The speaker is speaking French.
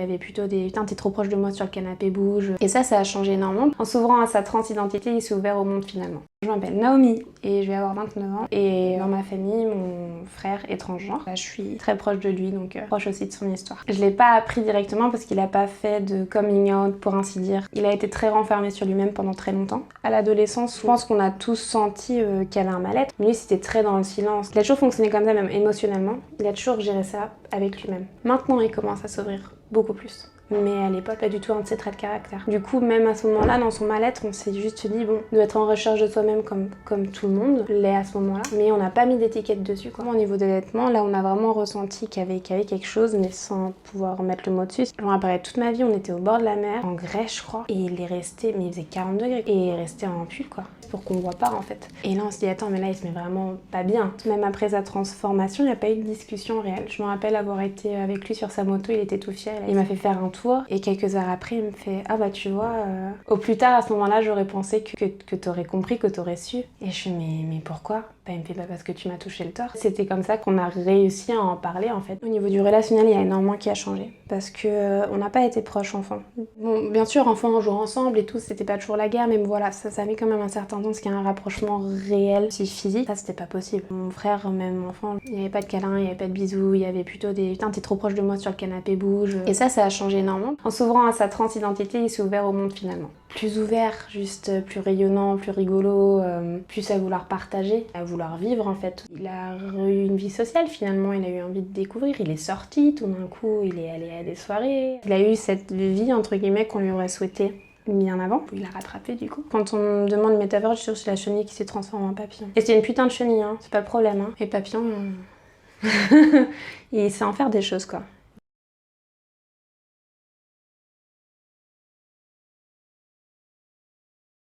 avait plutôt des putain t'es trop proche de moi sur le canapé, bouge. Et ça a changé énormément. En s'ouvrant à sa transidentité, il s'est ouvert au monde finalement. Je m'appelle Naomi et je vais avoir 29 ans. Et dans ma famille, mon frère est transgenre. Là, je suis très proche de lui, donc proche aussi de son histoire. Je l'ai pas appris directement parce qu'il a pas fait de coming out, pour ainsi dire. Il a été très renfermé sur lui-même pendant très longtemps. À l'adolescence, je pense qu'on a tous senti qu'elle a un mal-être. Lui, c'était très dans le silence. Il a toujours fonctionné comme ça, même émotionnellement. Il a toujours géré ça avec lui-même. Maintenant, il commence à s'ouvrir beaucoup plus. Mais à l'époque, pas du tout un de ses traits de caractère. Du coup, même à ce moment-là, dans son mal-être, on s'est juste dit, bon, de être en recherche de soi-même comme tout le monde l'est à ce moment-là. Mais on n'a pas mis d'étiquette dessus, quoi. Au niveau des vêtements, là, on a vraiment ressenti qu'il y avait quelque chose, mais sans pouvoir mettre le mot dessus. Je me rappelle toute ma vie, on était au bord de la mer, en Grèce, je crois, et il est resté, mais il faisait 40 degrés, et il est resté en pull, quoi, pour qu'on voit pas, en fait. Et là, on se dit, attends, mais là, il se met vraiment pas bien. Même après sa transformation, il n'y a pas eu de discussion réelle. Je me rappelle avoir été avec lui sur sa moto, il était tout fier, il m'a fait faire un tour, et quelques heures après, il me fait « Ah bah tu vois, au plus tard, à ce moment-là, j'aurais pensé que t'aurais compris, que t'aurais su. » Et je fais « Mais pourquoi ?» Bah, il me fait « Bah parce que tu m'as touché le torse. » C'était comme ça qu'on a réussi à en parler, en fait. Au niveau du relationnel, il y a énormément qui a changé, parce que on n'a pas été proches enfants. Bon, bien sûr, enfants, on joue ensemble et tout, c'était pas toujours la guerre, mais voilà, ça met quand même un certain temps, parce qu'il y a un rapprochement réel, si physique. Ça, c'était pas possible. Mon frère, même enfant, il n'y avait pas de câlins, il n'y avait pas de bisous, il y avait plutôt des « Putain, t'es trop proche de moi sur le canapé, bouge. » Et ça a changé énormément. En s'ouvrant à sa transidentité, il s'est ouvert au monde finalement. Plus ouvert, juste plus rayonnant, plus rigolo, plus à vouloir partager, à vouloir vivre en fait. Il a eu une vie sociale finalement, il a eu envie de découvrir, il est sorti, tout d'un coup il est allé à des soirées. Il a eu cette vie entre guillemets qu'on lui aurait souhaité bien avant. Il a rattrapé du coup. Quand on me demande métaphore, je suis sûre que c'est la chenille qui s'est transformée en papillon. Et c'est une putain de chenille, hein, c'est pas le problème. Hein. Et papillon, il sait en faire des choses quoi.